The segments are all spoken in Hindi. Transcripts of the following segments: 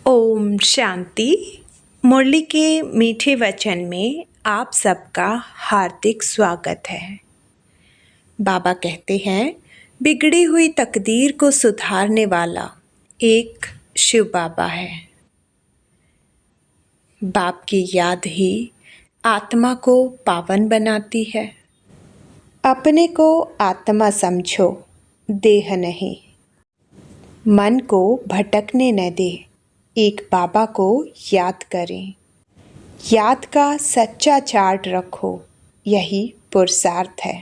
ओम शांति। मुरली के मीठे वचन में आप सबका हार्दिक स्वागत है। बाबा कहते हैं, बिगड़ी हुई तकदीर को सुधारने वाला एक शिव बाबा है। बाप की याद ही आत्मा को पावन बनाती है। अपने को आत्मा समझो, देह नहीं। मन को भटकने न दे, एक बाबा को याद करें। याद का सच्चा चार्ट रखो, यही पुरुषार्थ है।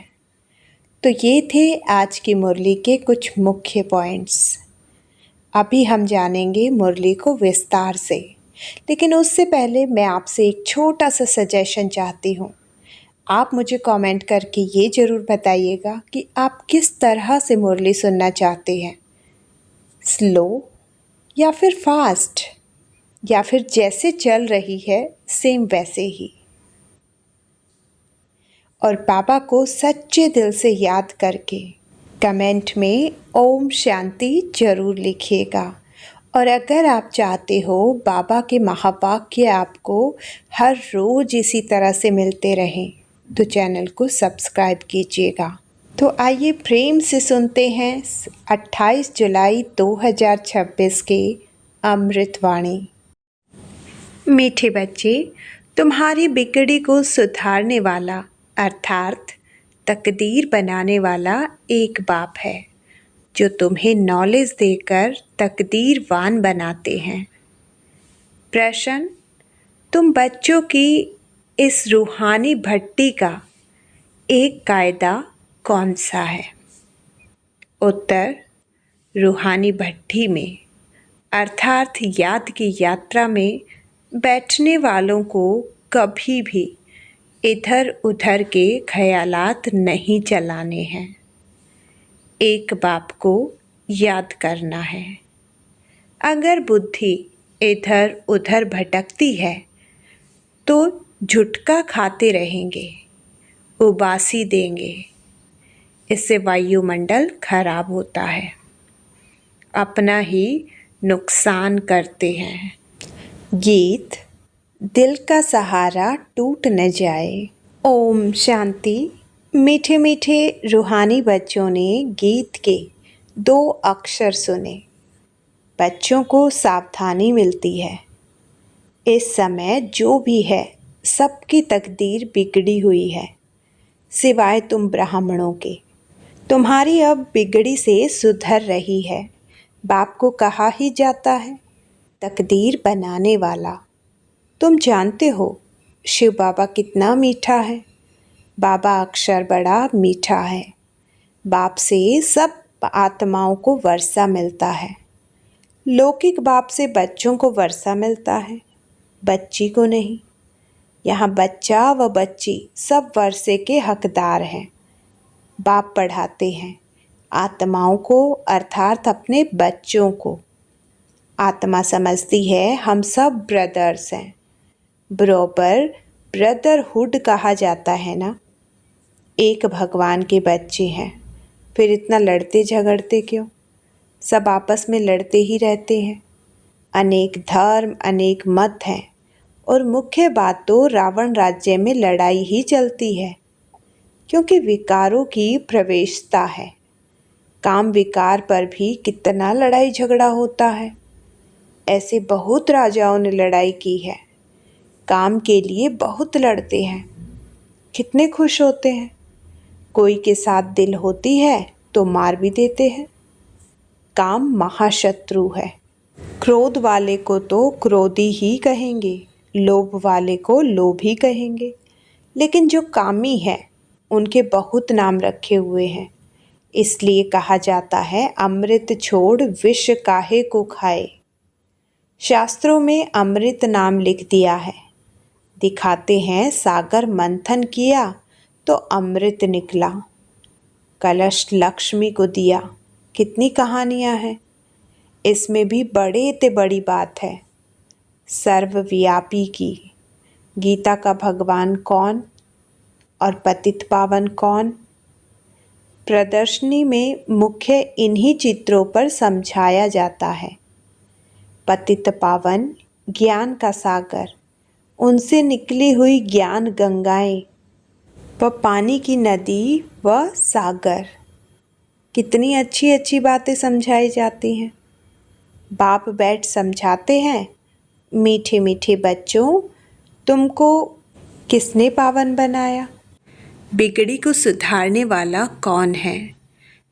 तो ये थे आज की मुरली के कुछ मुख्य पॉइंट्स। अभी हम जानेंगे मुरली को विस्तार से, लेकिन उससे पहले मैं आपसे एक छोटा सा सजेशन चाहती हूँ। आप मुझे कमेंट करके ये ज़रूर बताइएगा कि आप किस तरह से मुरली सुनना चाहते हैं, स्लो या फिर फास्ट, या फिर जैसे चल रही है सेम वैसे ही। और बाबा को सच्चे दिल से याद करके कमेंट में ओम शांति जरूर लिखिएगा। और अगर आप चाहते हो बाबा के महावाक्य आपको हर रोज़ इसी तरह से मिलते रहें तो चैनल को सब्सक्राइब कीजिएगा। तो आइए प्रेम से सुनते हैं 28 जुलाई 2026 के अमृतवाणी। मीठे बच्चे, तुम्हारी बिगड़ी को सुधारने वाला अर्थात तकदीर बनाने वाला एक बाप है जो तुम्हें नॉलेज देकर तकदीरवान बनाते हैं। प्रश्न, तुम बच्चों की इस रूहानी भट्टी का एक कायदा कौन सा है? उत्तर, रूहानी भट्टी में अर्थात याद की यात्रा में बैठने वालों को कभी भी इधर उधर के ख्यालात नहीं चलाने हैं। एक बाप को याद करना है। अगर बुद्धि इधर उधर भटकती है तो झुटका खाते रहेंगे, उबासी देंगे। इससे वायुमंडल खराब होता है, अपना ही नुकसान करते हैं। गीत, दिल का सहारा टूट न जाए। ओम शांति। मीठे मीठे रूहानी बच्चों ने गीत के 2 अक्षर सुने। बच्चों को सावधानी मिलती है। इस समय जो भी है सबकी तकदीर बिगड़ी हुई है, सिवाय तुम ब्राह्मणों के। तुम्हारी अब बिगड़ी से सुधर रही है। बाप को कहा ही जाता है तकदीर बनाने वाला। तुम जानते हो शिव बाबा कितना मीठा है। बाबा अक्षर बड़ा मीठा है। बाप से सब आत्माओं को वर्षा मिलता है। लौकिक बाप से बच्चों को वर्षा मिलता है, बच्ची को नहीं। यहाँ बच्चा व बच्ची सब वर्षे के हकदार हैं। बाप पढ़ाते हैं आत्माओं को अर्थात अपने बच्चों को। आत्मा समझती है हम सब ब्रदर्स हैं। बराबर ब्रदरहुड कहा जाता है ना। एक भगवान के बच्चे हैं, फिर इतना लड़ते झगड़ते क्यों? सब आपस में लड़ते ही रहते हैं। अनेक धर्म अनेक मत हैं और मुख्य बात तो रावण राज्य में लड़ाई ही चलती है, क्योंकि विकारों की प्रवेशता है। काम विकार पर भी कितना लड़ाई झगड़ा होता है। ऐसे बहुत राजाओं ने लड़ाई की है। काम के लिए बहुत लड़ते हैं, कितने खुश होते हैं। कोई के साथ दिल होती है तो मार भी देते हैं। काम महाशत्रु है। क्रोध वाले को तो क्रोधी ही कहेंगे, लोभ वाले को लोभी कहेंगे, लेकिन जो कामी है उनके बहुत नाम रखे हुए हैं। इसलिए कहा जाता है अमृत छोड़ विष काहे को खाए। शास्त्रों में अमृत नाम लिख दिया है। दिखाते हैं सागर मंथन किया तो अमृत निकला। कलश लक्ष्मी को दिया, कितनी कहानियां हैं। इसमें भी बड़े ते बड़ी बात है, सर्वव्यापी की। गीता का भगवान कौन और पतित पावन कौन? प्रदर्शनी में मुख्य इन्हीं चित्रों पर समझाया जाता है। पतित पावन ज्ञान का सागर, उनसे निकली हुई ज्ञान गंगाएं व पानी की नदी व सागर। कितनी अच्छी अच्छी बातें समझाई जाती हैं। बाप बैठ समझाते हैं, मीठे मीठे बच्चों, तुमको किसने पावन बनाया? बिगड़ी को सुधारने वाला कौन है?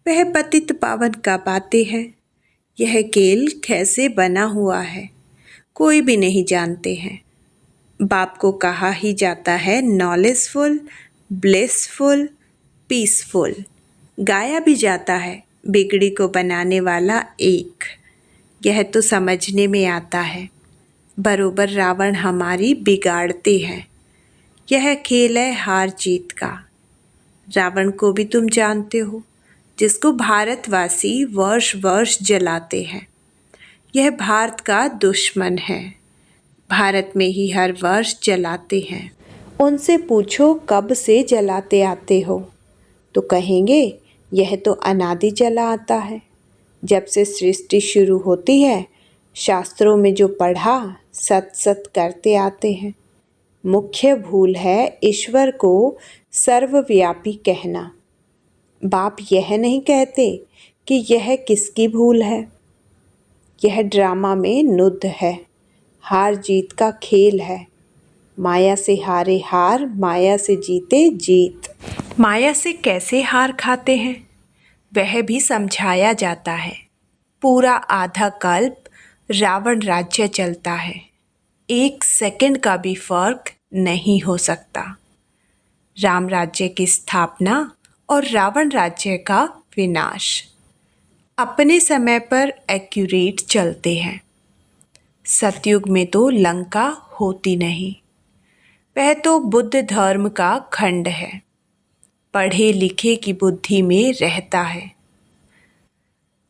वह पतित पावन कब आते हैं? यह खेल कैसे बना हुआ है, कोई भी नहीं जानते हैं। बाप को कहा ही जाता है नॉलेजफुल, ब्लिसफुल, पीसफुल। गाया भी जाता है बिगड़ी को बनाने वाला एक। यह तो समझने में आता है, बरोबर रावण हमारी बिगाड़ते हैं। यह खेल है हार जीत का। रावण को भी तुम जानते हो, जिसको भारतवासी वर्ष वर्ष जलाते हैं। यह भारत का दुश्मन है, भारत में ही हर वर्ष जलाते हैं। उनसे पूछो कब से जलाते आते हो, तो कहेंगे यह तो अनादि चला आता है। जब से सृष्टि शुरू होती है, शास्त्रों में जो पढ़ा सत सत करते आते हैं। मुख्य भूल है ईश्वर को सर्वव्यापी कहना। बाप यह नहीं कहते कि यह किसकी भूल है। यह ड्रामा में नुद्ध है, हार जीत का खेल है। माया से हारे हार, माया से जीते जीत। माया से कैसे हार खाते हैं वह भी समझाया जाता है। पूरा आधा कल्प रावण राज्य चलता है, 1 सेकंड का भी फर्क नहीं हो सकता। राम राज्य की स्थापना और रावण राज्य का विनाश अपने समय पर एक्यूरेट चलते हैं। सतयुग में तो लंका होती नहीं, वह तो बुद्ध धर्म का खंड है। पढ़े लिखे की बुद्धि में रहता है।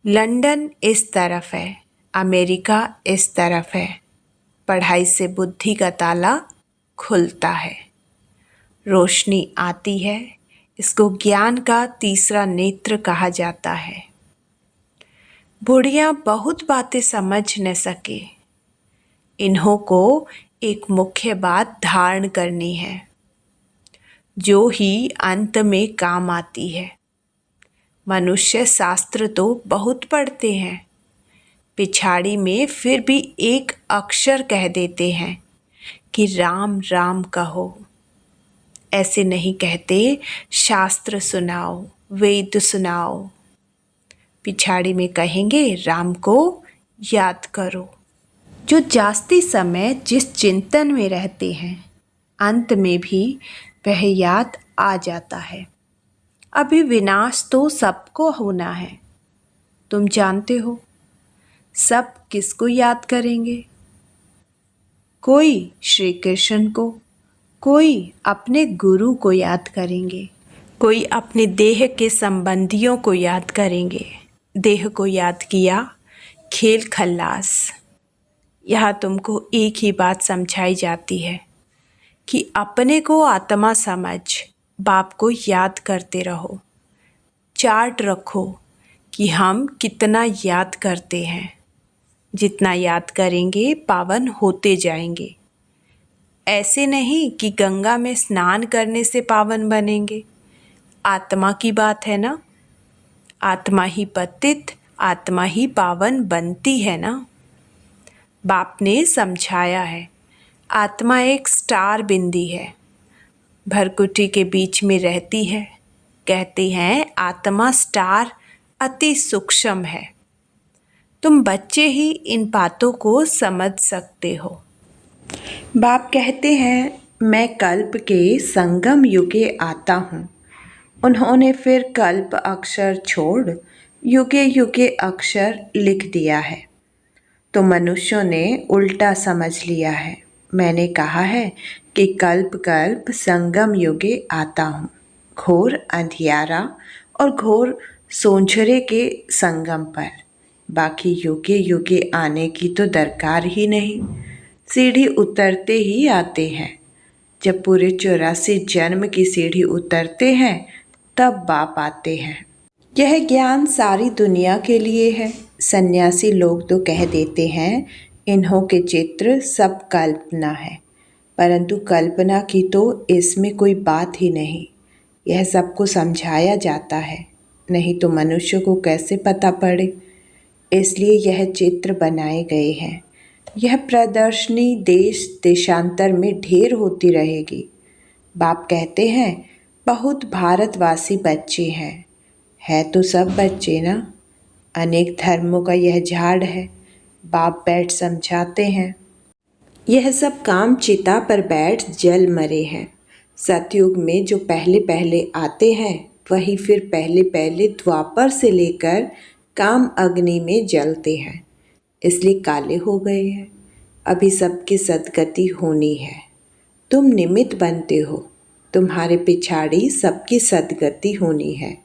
लंदन इस तरफ है, अमेरिका इस तरफ है। पढ़ाई से बुद्धि का ताला खुलता है, रोशनी आती है। इसको ज्ञान का तीसरा नेत्र कहा जाता है। बुढ़िया बहुत बातें समझ न सके, इन्हों को एक मुख्य बात धारण करनी है, जो ही अंत में काम आती है। मनुष्य शास्त्र तो बहुत पढ़ते हैं, पिछाड़ी में फिर भी एक अक्षर कह देते हैं कि राम राम कहो। ऐसे नहीं कहते शास्त्र सुनाओ, वेद सुनाओ। पिछाड़ी में कहेंगे राम को याद करो। जो जास्ती समय जिस चिंतन में रहते हैं, अंत में भी वह याद आ जाता है। अभी विनाश तो सबको होना है, तुम जानते हो। सब किसको याद करेंगे? कोई श्री कृष्ण को, कोई अपने गुरु को याद करेंगे, कोई अपने देह के संबंधियों को याद करेंगे। देह को याद किया, खेल खल्लास। यहाँ तुमको एक ही बात समझाई जाती है कि अपने को आत्मा समझ बाप को याद करते रहो। चार्ट रखो कि हम कितना याद करते हैं। जितना याद करेंगे पावन होते जाएंगे। ऐसे नहीं कि गंगा में स्नान करने से पावन बनेंगे। आत्मा की बात है ना, आत्मा ही पतित, आत्मा ही पावन बनती है ना। बाप ने समझाया है, आत्मा एक स्टार बिंदी है, भरकुटी के बीच में रहती है। कहते हैं आत्मा स्टार अति सूक्ष्म है। तुम बच्चे ही इन बातों को समझ सकते हो। बाप कहते हैं मैं कल्प के संगम युगे आता हूँ। उन्होंने फिर कल्प अक्षर छोड़ युगे युगे अक्षर लिख दिया है, तो मनुष्यों ने उल्टा समझ लिया है। मैंने कहा है कि कल्प कल्प संगम युगे आता हूँ, घोर अंधियारा और घोर सोंझरे के संगम पर। बाकी युगे युगे आने की तो दरकार ही नहीं, सीढ़ी उतरते ही आते हैं। जब पूरे 84 जन्म की सीढ़ी उतरते हैं तब बाप आते हैं। यह ज्ञान सारी दुनिया के लिए है। सन्यासी लोग तो कह देते हैं इन्हों के चित्र सब कल्पना है, परंतु कल्पना की तो इसमें कोई बात ही नहीं। यह सबको समझाया जाता है, नहीं तो मनुष्य को कैसे पता पड़े। इसलिए यह चित्र बनाए गए हैं। यह प्रदर्शनी देश देशांतर में ढेर होती रहेगी। बाप कहते हैं बहुत भारतवासी बच्चे हैं। है तो सब बच्चे ना, अनेक धर्मों का यह झाड़ है। बाप बैठ समझाते हैं। यह सब काम चिता पर बैठ जल मरे हैं। सतयुग में जो पहले पहले आते हैं वही फिर पहले पहले द्वापर से लेकर काम अग्नि में जलते हैं, इसलिए काले हो गए हैं। अभी सबकी सदगति होनी है। तुम निमित्त बनते हो, तुम्हारे पिछाड़ी सबकी सदगति होनी है।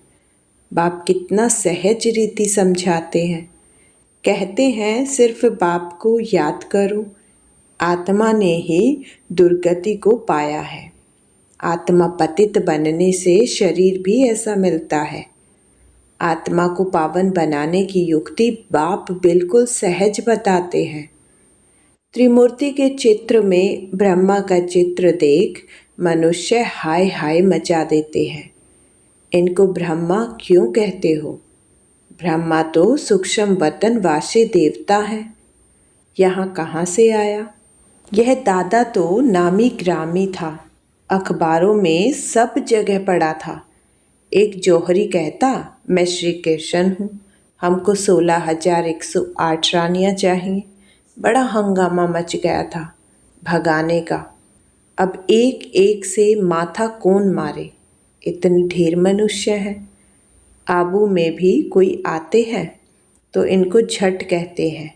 बाप कितना सहज रीति समझाते हैं। कहते हैं सिर्फ बाप को याद करो। आत्मा ने ही दुर्गति को पाया है। आत्मा पतित बनने से शरीर भी ऐसा मिलता है। आत्मा को पावन बनाने की युक्ति बाप बिल्कुल सहज बताते हैं। त्रिमूर्ति के चित्र में ब्रह्मा का चित्र देख मनुष्य हाय हाय मचा देते हैं। इनको ब्रह्मा क्यों कहते हो? ब्रह्मा तो सूक्ष्म वतन वासी देवता है। यहाँ कहाँ से आया? यह दादा तो नामी ग्रामी था, अखबारों में सब जगह पड़ा था। एक जौहरी कहता मैं श्री कृष्ण हूँ, हमको 16,108 रानियाँ चाहिए। बड़ा हंगामा मच गया था भगाने का। अब एक एक से माथा कौन मारे, इतनी ढेर मनुष्य है। आबू में भी कोई आते हैं तो इनको झट कहते हैं,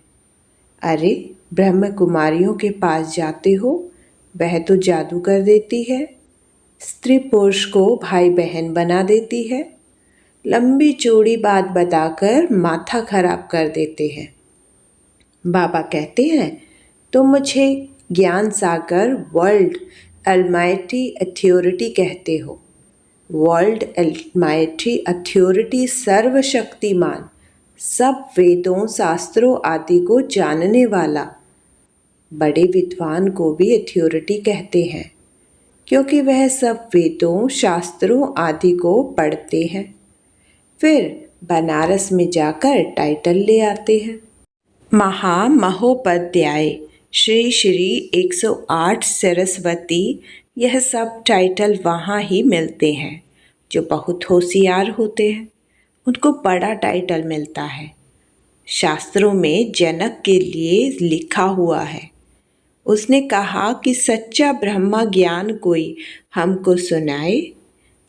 अरे ब्रह्म कुमारियों के पास जाते हो, वह तो जादू कर देती है, स्त्री पुरुष को भाई बहन बना देती है। लंबी चौड़ी बात बताकर माथा खराब कर देते हैं। बाबा कहते हैं तुम मुझे ज्ञान सागर वर्ल्ड अलमाइटी अथॉरिटी कहते हो। वर्ल्ड अलमाइटी अथॉरिटी सर्वशक्तिमान, सब वेदों शास्त्रों आदि को जानने वाला। बड़े विद्वान को भी अथॉरिटी कहते हैं, क्योंकि वह सब वेदों शास्त्रों आदि को पढ़ते हैं, फिर बनारस में जाकर टाइटल ले आते हैं। महामहोपाध्याय श्री श्री 108 सरस्वती, यह सब टाइटल वहाँ ही मिलते हैं। जो बहुत होशियार होते हैं उनको बड़ा टाइटल मिलता है। शास्त्रों में जनक के लिए लिखा हुआ है। उसने कहा कि सच्चा ब्रह्मा ज्ञान कोई हमको सुनाए।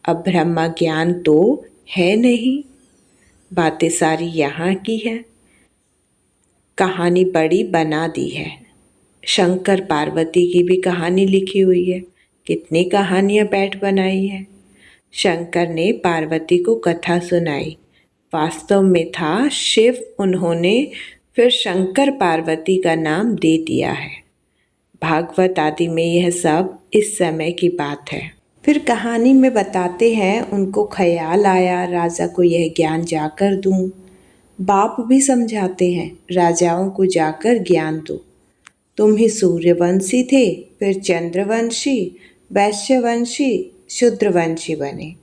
अब ब्रह्मा ज्ञान तो है नहीं, बातें सारी यहाँ की है। कहानी बड़ी बना दी है। शंकर पार्वती की भी कहानी लिखी हुई है। कितनी कहानियाँ बैठ बनाई है। शंकर ने पार्वती को कथा सुनाई, वास्तव में था शिव। उन्होंने फिर शंकर पार्वती का नाम दे दिया है। भागवत आदि में यह सब इस समय की बात है। फिर कहानी में बताते हैं उनको ख्याल आया राजा को यह ज्ञान जाकर दूं। बाप भी समझाते हैं राजाओं को जाकर ज्ञान दो। तुम ही सूर्यवंशी थे, फिर चंद्रवंशी, वैश्यवंशी, शूद्रवंशी बने।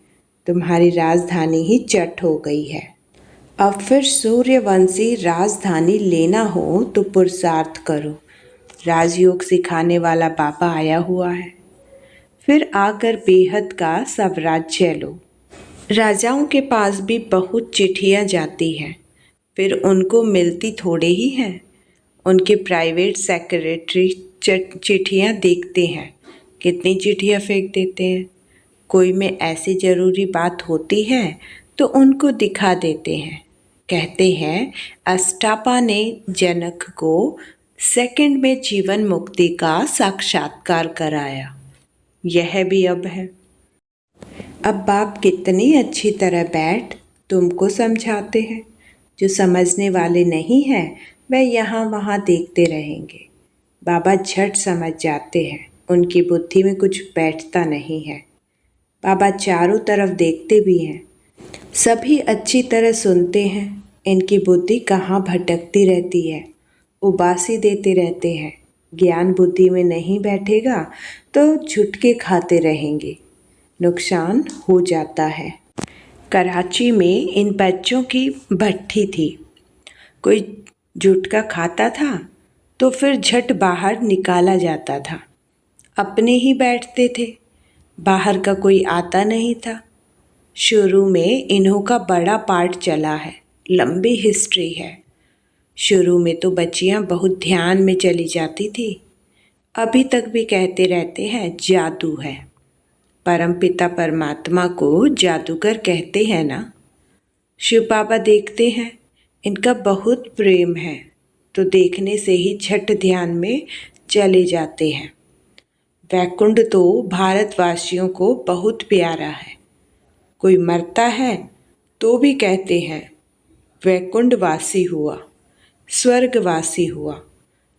तुम्हारी राजधानी ही चट हो गई है। अब फिर सूर्यवंशी राजधानी लेना हो तो पुरुषार्थ करो। राजयोग सिखाने वाला बाबा आया हुआ है। फिर आकर बेहद का साम्राज्य लो। राजाओं के पास भी बहुत चिट्ठियाँ जाती हैं, फिर उनको मिलती थोड़े ही हैं। उनके प्राइवेट सेक्रेटरी चिट्ठियाँ देखते हैं, कितनी चिट्ठियाँ फेंक देते हैं। कोई में ऐसी ज़रूरी बात होती है तो उनको दिखा देते हैं। कहते हैं अस्टापा ने जनक को सेकंड में जीवन मुक्ति का साक्षात्कार कराया। यह भी अब है। अब बाप कितनी अच्छी तरह बैठ तुमको समझाते हैं। जो समझने वाले नहीं हैं वह यहाँ वहाँ देखते रहेंगे। बाबा झट समझ जाते हैं, उनकी बुद्धि में कुछ बैठता नहीं है। बाबा चारों तरफ देखते भी हैं, सभी अच्छी तरह सुनते हैं। इनकी बुद्धि कहाँ भटकती रहती है। उबासी देते रहते हैं। ज्ञान बुद्धि में नहीं बैठेगा तो झुटके खाते रहेंगे, नुकसान हो जाता है। कराची में इन बच्चों की भट्ठी थी। कोई झुटका खाता था तो फिर झट बाहर निकाला जाता था। अपने ही बैठते थे, बाहर का कोई आता नहीं था। शुरू में इन्हों का बड़ा पार्ट चला है, लंबी हिस्ट्री है। शुरू में तो बच्चियां बहुत ध्यान में चली जाती थी। अभी तक भी कहते रहते हैं जादू है। परमपिता परमात्मा को जादूगर कहते हैं ना। शिव बाबा देखते हैं, इनका बहुत प्रेम है तो देखने से ही झट ध्यान में चले जाते हैं। वैकुंठ तो भारतवासियों को बहुत प्यारा है। कोई मरता है तो भी कहते हैं वैकुंठवासी हुआ, स्वर्गवासी हुआ।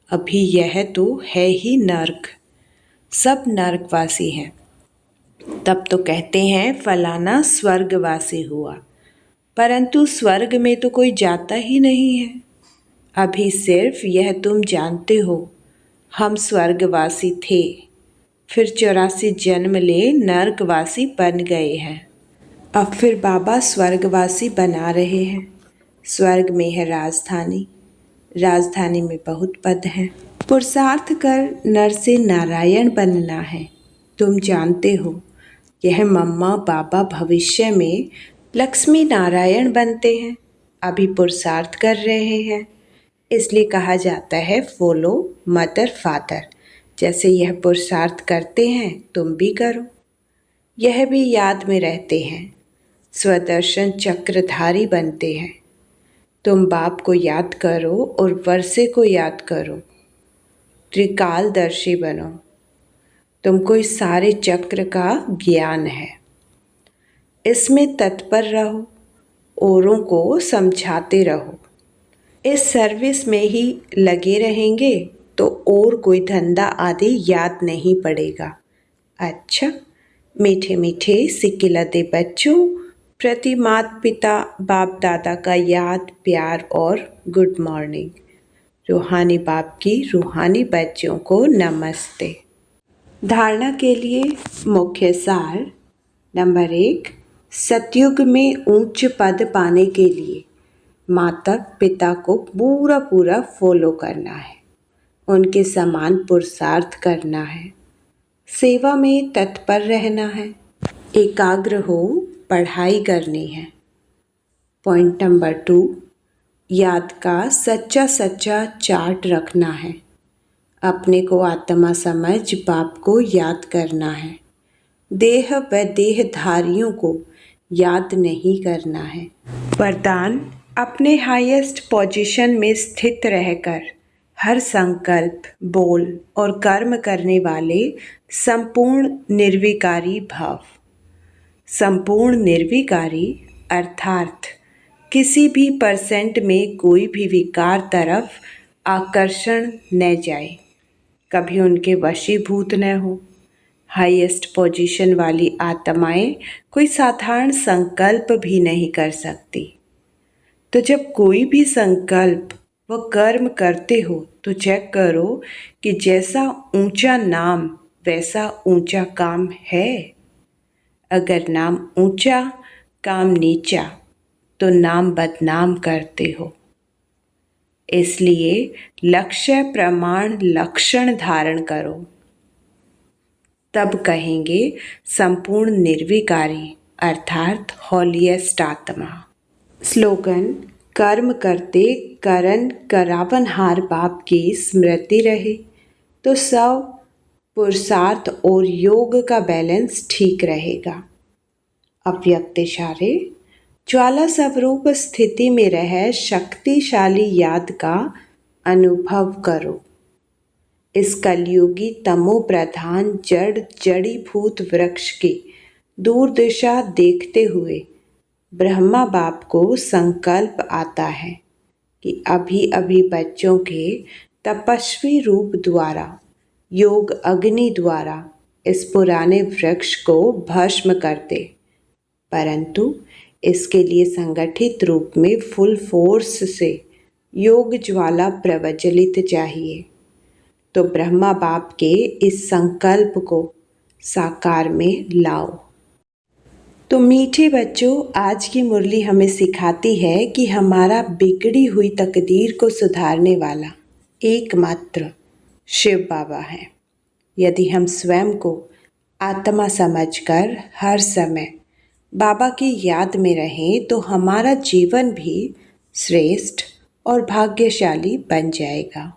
अभी यह तो है ही नर्क, सब नर्कवासी हैं। तब तो कहते हैं फलाना स्वर्गवासी हुआ, परंतु स्वर्ग में तो कोई जाता ही नहीं है। अभी सिर्फ यह तुम जानते हो हम स्वर्गवासी थे, फिर 84 जन्म ले नर्कवासी बन गए हैं। अब फिर बाबा स्वर्गवासी बना रहे हैं। स्वर्ग में है राजधानी, राजधानी में बहुत पद हैं। पुरुषार्थ कर नर से नारायण बनना है। तुम जानते हो यह मम्मा बाबा भविष्य में लक्ष्मी नारायण बनते हैं। अभी पुरुषार्थ कर रहे हैं, इसलिए कहा जाता है फॉलो मदर फादर। जैसे यह पुरुषार्थ करते हैं तुम भी करो। यह भी याद में रहते हैं, स्वदर्शन चक्रधारी बनते हैं। तुम बाप को याद करो और वर्षे को याद करो, त्रिकालदर्शी बनो। तुमको इस सारे चक्र का ज्ञान है, इसमें तत्पर रहो, औरों को समझाते रहो। इस सर्विस में ही लगे रहेंगे तो और कोई धंधा आदि याद नहीं पड़ेगा। अच्छा, मीठे मीठे सिकिलते बच्चों प्रति माता पिता बाप दादा का याद प्यार और गुड मॉर्निंग। रूहानी बाप की रूहानी बच्चों को नमस्ते। धारणा के लिए मुख्य सार। नंबर 1, सतयुग में उच्च पद पाने के लिए माता पिता को पूरा फॉलो करना है, उनके समान पुरुषार्थ करना है, सेवा में तत्पर रहना है, एकाग्र हो पढ़ाई करनी है। पॉइंट नंबर 2, याद का सच्चा चार्ट रखना है। अपने को आत्मा समझ बाप को याद करना है। देह व देहधारियों को याद नहीं करना है। वरदान, अपने हाईएस्ट पोजीशन में स्थित रहकर हर संकल्प, बोल और कर्म करने वाले संपूर्ण निर्विकारी भाव। संपूर्ण निर्विकारी अर्थात किसी भी परसेंट में कोई भी विकार तरफ आकर्षण न जाए, कभी उनके वशीभूत न हो। हाईएस्ट पोजीशन वाली आत्माएं कोई साधारण संकल्प भी नहीं कर सकती। तो जब कोई भी संकल्प व कर्म करते हो तो चेक करो कि जैसा ऊंचा नाम वैसा ऊंचा काम है। अगर नाम ऊंचा काम नीचा तो नाम बदनाम करते हो। इसलिए लक्ष्य प्रमाण लक्षण धारण करो, तब कहेंगे संपूर्ण निर्विकारी अर्थात हॉलीएस्ट आत्मा। स्लोगन, कर्म करते करन करावनहार बाप की स्मृति रहे तो सब पुरुषार्थ और योग का बैलेंस ठीक रहेगा। अव्यक्त इशारे, ज्वाला स्वरूप स्थिति में रह शक्तिशाली याद का अनुभव करो। इस कलयुगी तमो प्रधान जड़ीभूत वृक्ष की दूर दिशा देखते हुए ब्रह्मा बाप को संकल्प आता है कि अभी अभी बच्चों के तपस्वी रूप द्वारा, योग अग्नि द्वारा इस पुराने वृक्ष को भस्म कर दे, परंतु इसके लिए संगठित रूप में फुल फोर्स से योग ज्वाला प्रज्वलित चाहिए। तो ब्रह्मा बाप के इस संकल्प को साकार में लाओ। तो मीठे बच्चों, आज की मुरली हमें सिखाती है कि हमारा बिगड़ी हुई तकदीर को सुधारने वाला एकमात्र शिव बाबा है। यदि हम स्वयं को आत्मा समझकर हर समय बाबा की याद में रहें तो हमारा जीवन भी श्रेष्ठ और भाग्यशाली बन जाएगा।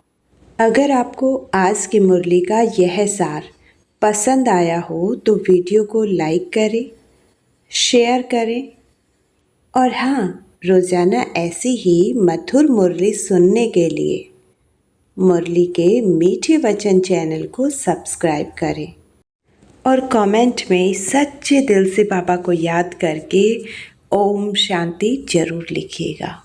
अगर आपको आज की मुरली का यह सार पसंद आया हो तो वीडियो को लाइक करें, शेयर करें और हाँ, रोज़ाना ऐसी ही मधुर मुरली सुनने के लिए मुरली के मीठे वचन चैनल को सब्सक्राइब करें और कमेंट में सच्चे दिल से बाबा को याद करके ओम शांति जरूर लिखिएगा।